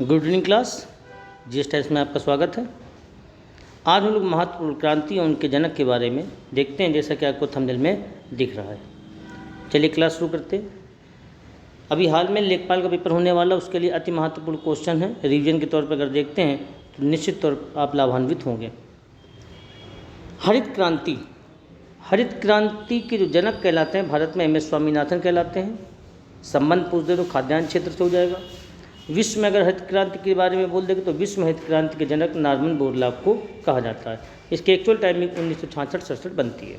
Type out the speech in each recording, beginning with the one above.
Good evening class. GS times में आपका स्वागत है। आज हम लोग महत्वपूर्ण क्रांति और उनके जनक के बारे में देखते हैं, जैसा कि आपको थंबनेल में दिख रहा है। चलिए क्लास शुरू करते हैं। अभी हाल में लेखपाल का पेपर होने वाला, उसके लिए अति महत्वपूर्ण क्वेश्चन है। रिवीजन के तौर पर अगर देखते हैं तो निश्चित तौर पर आप लाभान्वित होंगे। हरित क्रांति, हरित क्रांति के जो जनक कहलाते हैं भारत में MS स्वामीनाथन कहलाते हैं। संबंध पूछ दे तो खाद्यान्न क्षेत्र से हो जाएगा। विश्व में अगर हरित क्रांति के बारे में बोल देंगे तो विश्व में हरित क्रांति के जनक नॉर्मन बोरलॉग को कहा जाता है। इसकी एक्चुअल टाइमिंग 1966-67 बनती है।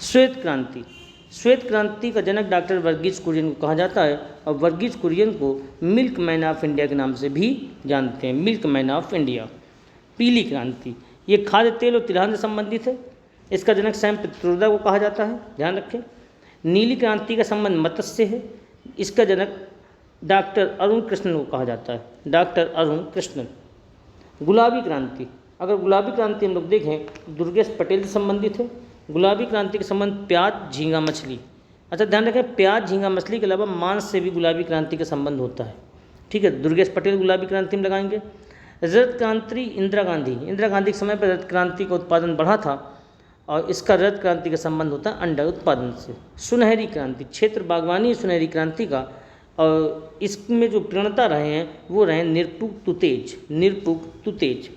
श्वेत क्रांति, श्वेत क्रांति का जनक डॉक्टर वर्गीज कुरियन को कहा जाता है और वर्गीज कुरियन को मिल्क मैन ऑफ इंडिया के नाम से भी जानते हैं, मिल्क मैन ऑफ इंडिया। पीली क्रांति, ये खाद्य तेल और तिलहन से संबंधित है। इसका जनक सैम पित्रोदा को कहा जाता है, ध्यान रखें। नीली क्रांति का संबंध मत्स्य से है। इसका जनक डॉक्टर अरुण कृष्णन को कहा जाता है, डॉक्टर अरुण कृष्णन। गुलाबी क्रांति, अगर गुलाबी क्रांति हम लोग देखें दुर्गेश पटेल से संबंधित है। गुलाबी क्रांति के संबंध प्याज, झींगा मछली। अच्छा ध्यान रखें, प्याज, झींगा मछली के अलावा मांस से भी गुलाबी क्रांति का संबंध होता है। ठीक है, दुर्गेश पटेल गुलाबी क्रांति में लगाएंगे। रजत क्रांति, इंदिरा गांधी, इंदिरा गांधी के समय पर रजत क्रांति का उत्पादन बढ़ा था और इसका रजत क्रांति का संबंध होता है अंडा उत्पादन से। सुनहरी क्रांति, क्षेत्र बागवानी सुनहरी क्रांति का, और इसमें जो प्रणेता रहे हैं वो रहे निरपुक तुतेज, निरपुक तुतेज।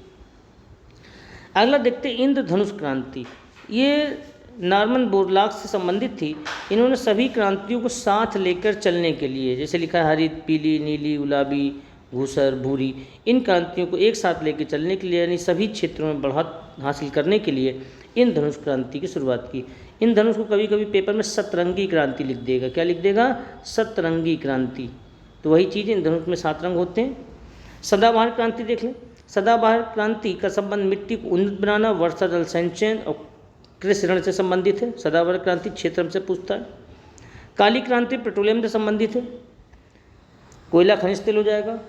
अगला देखते हैं इंद्रधनुष क्रांति। ये नॉर्मन बोरलॉग से संबंधित थी। इन्होंने सभी क्रांतियों को साथ लेकर चलने के लिए, जैसे लिखा है हरित, पीली, नीली, गुलाबी, धूसर, भूरी, इन क्रांतियों को एक साथ लेकर चलने के लिए यानी सभी क्षेत्रों में बढ़त हासिल करने के लिए इंद्रधनुष क्रांति की शुरुआत की। इंद्रधनुष को कभी कभी पेपर में सतरंगी क्रांति लिख देगा। क्या लिख देगा? सतरंगी क्रांति। तो वही चीज़, इंद्रधनुष में 7 रंग होते हैं। सदाबहार क्रांति देख लें। सदाबहार क्रांति का संबंध मिट्टी को उन्नत बनाना, वर्षा जल संचयन और कृषि ऋण से संबंधित है। सदाबहार क्रांति क्षेत्र से पूछता है। काली क्रांति पेट्रोलियम से संबंधित है, कोयला खनिज तेल हो जाएगा।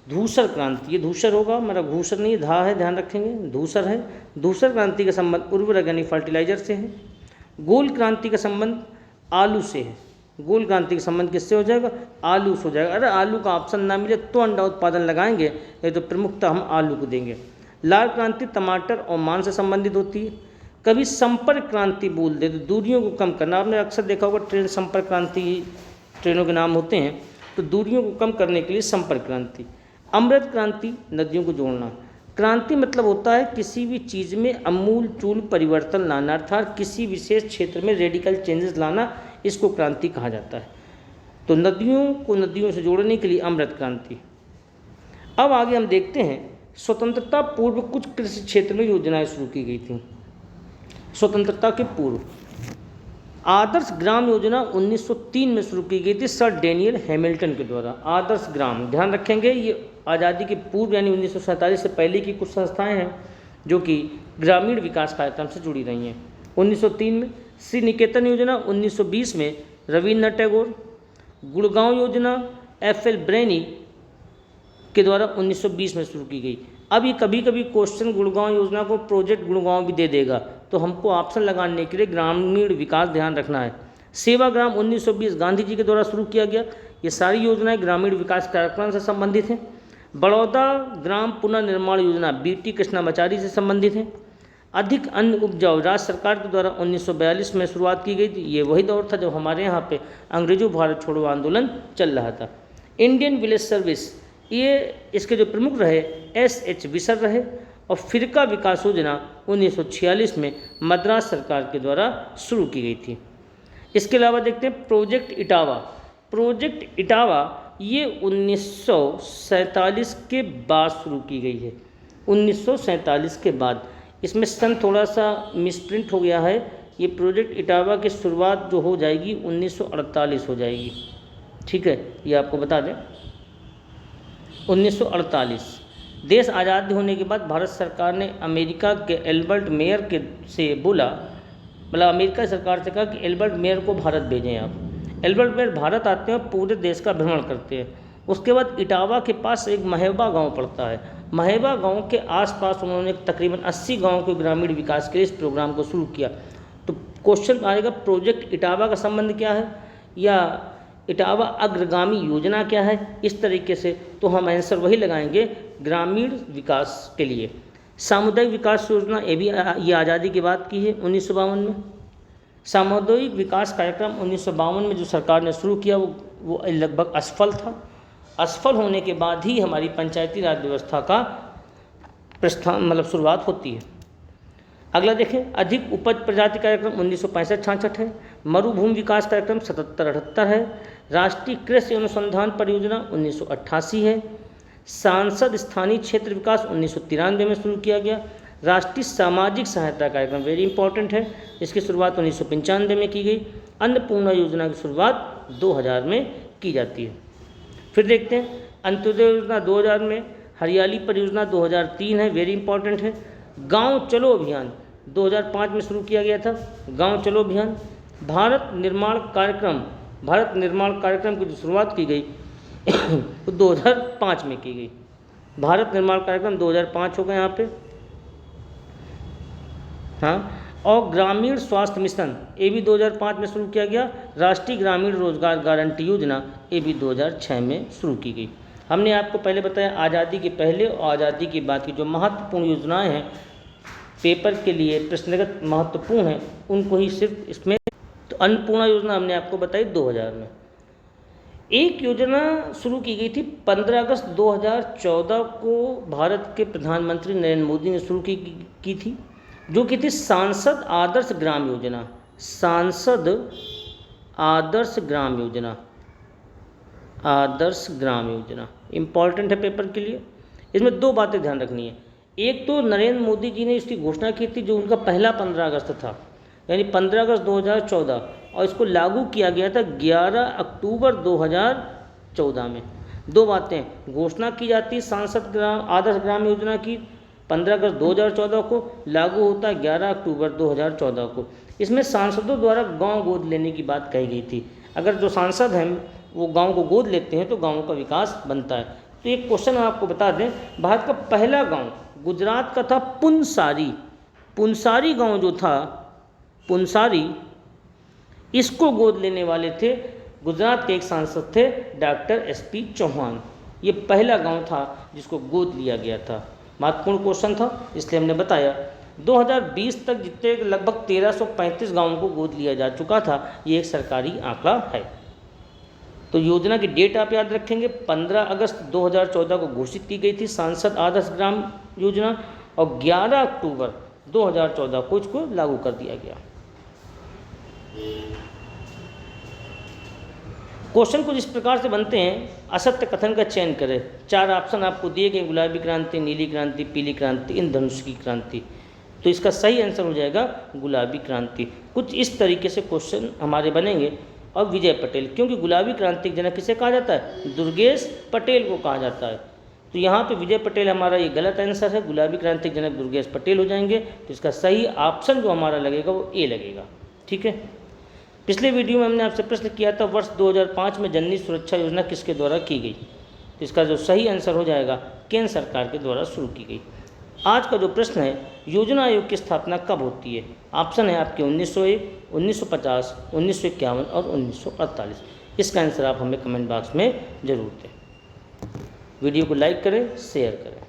धूसर क्रांति, ये धूसर होगा, मेरा घूसर नहीं, धा है, ध्यान रखेंगे, धूसर है। धूसर क्रांति का संबंध उर्वरक यानी फर्टिलाइजर से है। गोल क्रांति का संबंध आलू से है। गोल क्रांति का संबंध किससे हो जाएगा? आलू से हो जाएगा। अरे आलू का ऑप्शन ना मिले तो अंडा उत्पादन लगाएंगे, ये तो प्रमुखता हम आलू को देंगे। लाल क्रांति टमाटर और मांस से संबंधित होती है। कभी संपर्क क्रांति बोल दे तो दूरियों को कम करना। आपने अक्सर देखा होगा ट्रेन संपर्क क्रांति, ट्रेनों के नाम होते हैं, तो दूरियों को कम करने के लिए संपर्क क्रांति। अमृत क्रांति, नदियों को जोड़ना। क्रांति मतलब होता है किसी भी चीज़ में अमूल चूल परिवर्तन लाना, अर्थात किसी विशेष क्षेत्र में रेडिकल चेंजेस लाना, इसको क्रांति कहा जाता है। तो नदियों को नदियों से जोड़ने के लिए अमृत क्रांति। अब आगे हम देखते हैं स्वतंत्रता पूर्व कुछ कृषि क्षेत्र में योजनाएं शुरू की गई थी। स्वतंत्रता के पूर्व आदर्श ग्राम योजना 1903 में शुरू की गई थी सर डेनियल हैमिल्टन के द्वारा। आदर्श ग्राम, ध्यान रखेंगे, ये आज़ादी के पूर्व यानी 1947 से पहले की कुछ संस्थाएं हैं जो कि ग्रामीण विकास कार्यक्रम से जुड़ी रही हैं। 1903 में श्री निकेतन योजना, 1920 में रविन्द्रनाथ टैगोर। गुड़गांव योजना FL ब्रेनी के द्वारा 1920 में शुरू की गई। अब ये कभी कभी क्वेश्चन गुड़गांव योजना को प्रोजेक्ट गुड़गांव भी दे देगा, तो हमको ऑप्शन लगाने के लिए ग्रामीण विकास ध्यान रखना है। सेवाग्राम 1920 गांधी जी के द्वारा शुरू किया गया। ये सारी योजनाएं ग्रामीण विकास कार्यक्रम से संबंधित हैं। बड़ौदा ग्राम पुनर्निर्माण योजना BT कृष्णामाचारी से संबंधित है। अधिक अन्न उपजाऊ राज्य सरकार के द्वारा 1942 में शुरुआत की गई थी। ये वही दौर था जब हमारे यहाँ पे अंग्रेजों भारत छोड़ो आंदोलन चल रहा था। इंडियन विलेज सर्विस, ये इसके जो प्रमुख रहे SH विसर रहे। और फिरका विकास योजना 1946 में मद्रास सरकार के द्वारा शुरू की गई थी। इसके अलावा देखते हैं प्रोजेक्ट इटावा। प्रोजेक्ट इटावा ये 1947 के बाद शुरू की गई है। 1947 के बाद, इसमें सन थोड़ा सा मिसप्रिंट हो गया है। ये प्रोजेक्ट इटावा की शुरुआत जो हो जाएगी 1948 हो जाएगी। ठीक है, ये आपको बता दें 1948। देश आज़ाद होने के बाद भारत सरकार ने अमेरिका के एल्बर्ट मेयर के से बोला, मतलब अमेरिका सरकार से कहा कि एल्बर्ट मेयर को भारत भेजें आप। एल्बर्ट मेयर भारत आते हैं और पूरे देश का भ्रमण करते हैं। उसके बाद इटावा के पास एक महेबा गांव पड़ता है। महेबा गांव के आसपास उन्होंने तकरीबन 80 गाँव के ग्रामीण विकास के लिए इस प्रोग्राम को शुरू किया। तो क्वेश्चन आएगा प्रोजेक्ट इटावा का संबंध क्या है, या इटावा अग्रगामी योजना क्या है, इस तरीके से तो हम आंसर वही लगाएंगे ग्रामीण विकास के लिए। सामुदायिक विकास योजना ये आज़ादी के बाद की है 1952 में। सामुदायिक विकास कार्यक्रम 1952 में जो सरकार ने शुरू किया वो लगभग असफल था। असफल होने के बाद ही हमारी पंचायती राज व्यवस्था का प्रस्थान शुरुआत होती है। अगला देखें, अधिक उपज प्रजाति कार्यक्रम 1965-66 है। मरुभूमि विकास कार्यक्रम 77-78 है। राष्ट्रीय कृषि अनुसंधान परियोजना 1988 है। सांसद स्थानीय क्षेत्र विकास 1993 में शुरू किया गया। राष्ट्रीय सामाजिक सहायता कार्यक्रम वेरी इंपॉर्टेंट है, इसकी शुरुआत 1995 में की गई। अन्नपूर्णा योजना की शुरुआत 2000 में की जाती है। फिर देखते हैं, अंत्योदय योजना 2000 में, हरियाली परियोजना 2003 है, वेरी इंपॉर्टेंट है। गांव चलो अभियान 2005 में शुरू किया गया था, गांव चलो अभियान। भारत निर्माण कार्यक्रम की जो शुरुआत की गई वो 2005 में की गई। भारत निर्माण कार्यक्रम 2005 होगा यहाँ पे, हाँ। और ग्रामीण स्वास्थ्य मिशन ये भी 2005 में शुरू किया गया। राष्ट्रीय ग्रामीण रोजगार गारंटी योजना ये भी 2006 में शुरू की गई। हमने आपको पहले बताया आज़ादी के पहले और आज़ादी के बाद की जो महत्वपूर्ण योजनाएं हैं, पेपर के लिए प्रश्नगत महत्वपूर्ण हैं, उनको ही सिर्फ इसमें। तो अन्नपूर्णा योजना हमने आपको बताई 2000 में। एक योजना शुरू की गई थी 15 अगस्त 2014 को, भारत के प्रधानमंत्री नरेंद्र मोदी ने शुरू की थी, जो कि थी सांसद आदर्श ग्राम योजना। सांसद आदर्श ग्राम योजना, आदर्श ग्राम योजना इम्पॉर्टेंट है पेपर के लिए। इसमें दो बातें ध्यान रखनी है। एक तो नरेंद्र मोदी जी ने इसकी घोषणा की थी, जो उनका पहला 15 अगस्त था, यानी 15 अगस्त 2014, और इसको लागू किया गया था 11 अक्टूबर 2014 में। दो बातें, घोषणा की जाती है सांसद आदर्श ग्राम योजना की 15 अगस्त 2014 को, लागू होता है 11 अक्टूबर 2014 को। इसमें सांसदों द्वारा गांव गोद लेने की बात कही गई थी। अगर जो सांसद हैं वो गांव को गोद लेते हैं तो गांव का विकास बनता है। तो एक क्वेश्चन आपको बता दें, भारत का पहला गांव गुजरात का था पुनसारी। पुनसारी गांव जो था, पुनसारी, इसको गोद लेने वाले थे गुजरात के एक सांसद थे डॉक्टर SP चौहान। ये पहला गांव था जिसको गोद लिया गया था। महत्वपूर्ण क्वेश्चन था, इसलिए हमने बताया। 2020 तक जितने लगभग 1335 गांवों को गोद लिया जा चुका था, ये एक सरकारी आंकड़ा है। तो योजना की डेट आप याद रखेंगे, 15 अगस्त 2014 को घोषित की गई थी सांसद आदर्श ग्राम योजना, और 11 अक्टूबर 2014 को इसको लागू कर दिया गया। क्वेश्चन कुछ इस प्रकार से बनते हैं, असत्य कथन का चयन करें। 4 ऑप्शन आपको दिए गए, गुलाबी क्रांति, नीली क्रांति, पीली क्रांति, इंद्रधनुष की क्रांति। तो इसका सही आंसर हो जाएगा गुलाबी क्रांति। कुछ इस तरीके से क्वेश्चन हमारे बनेंगे। और विजय पटेल, क्योंकि गुलाबी क्रांति के जनक किसे कहा जाता है, दुर्गेश पटेल को कहा जाता है। तो यहाँ पे विजय पटेल हमारा ये गलत आंसर है, गुलाबी क्रांति के जनक दुर्गेश पटेल हो जाएंगे। तो इसका सही ऑप्शन जो हमारा लगेगा वो ए लगेगा। ठीक है। पिछले वीडियो में हमने आपसे प्रश्न किया था, वर्ष 2005 में जननी सुरक्षा योजना किसके द्वारा की गई। तो इसका जो सही आंसर हो जाएगा केंद्र सरकार के द्वारा शुरू की गई। आज का जो प्रश्न है, योजना आयोग की स्थापना कब होती है। ऑप्शन है आपके 1901, 1950, 1951 और 1948। इसका आंसर आप हमें कमेंट बॉक्स में ज़रूर दें। वीडियो को लाइक करें, शेयर करें।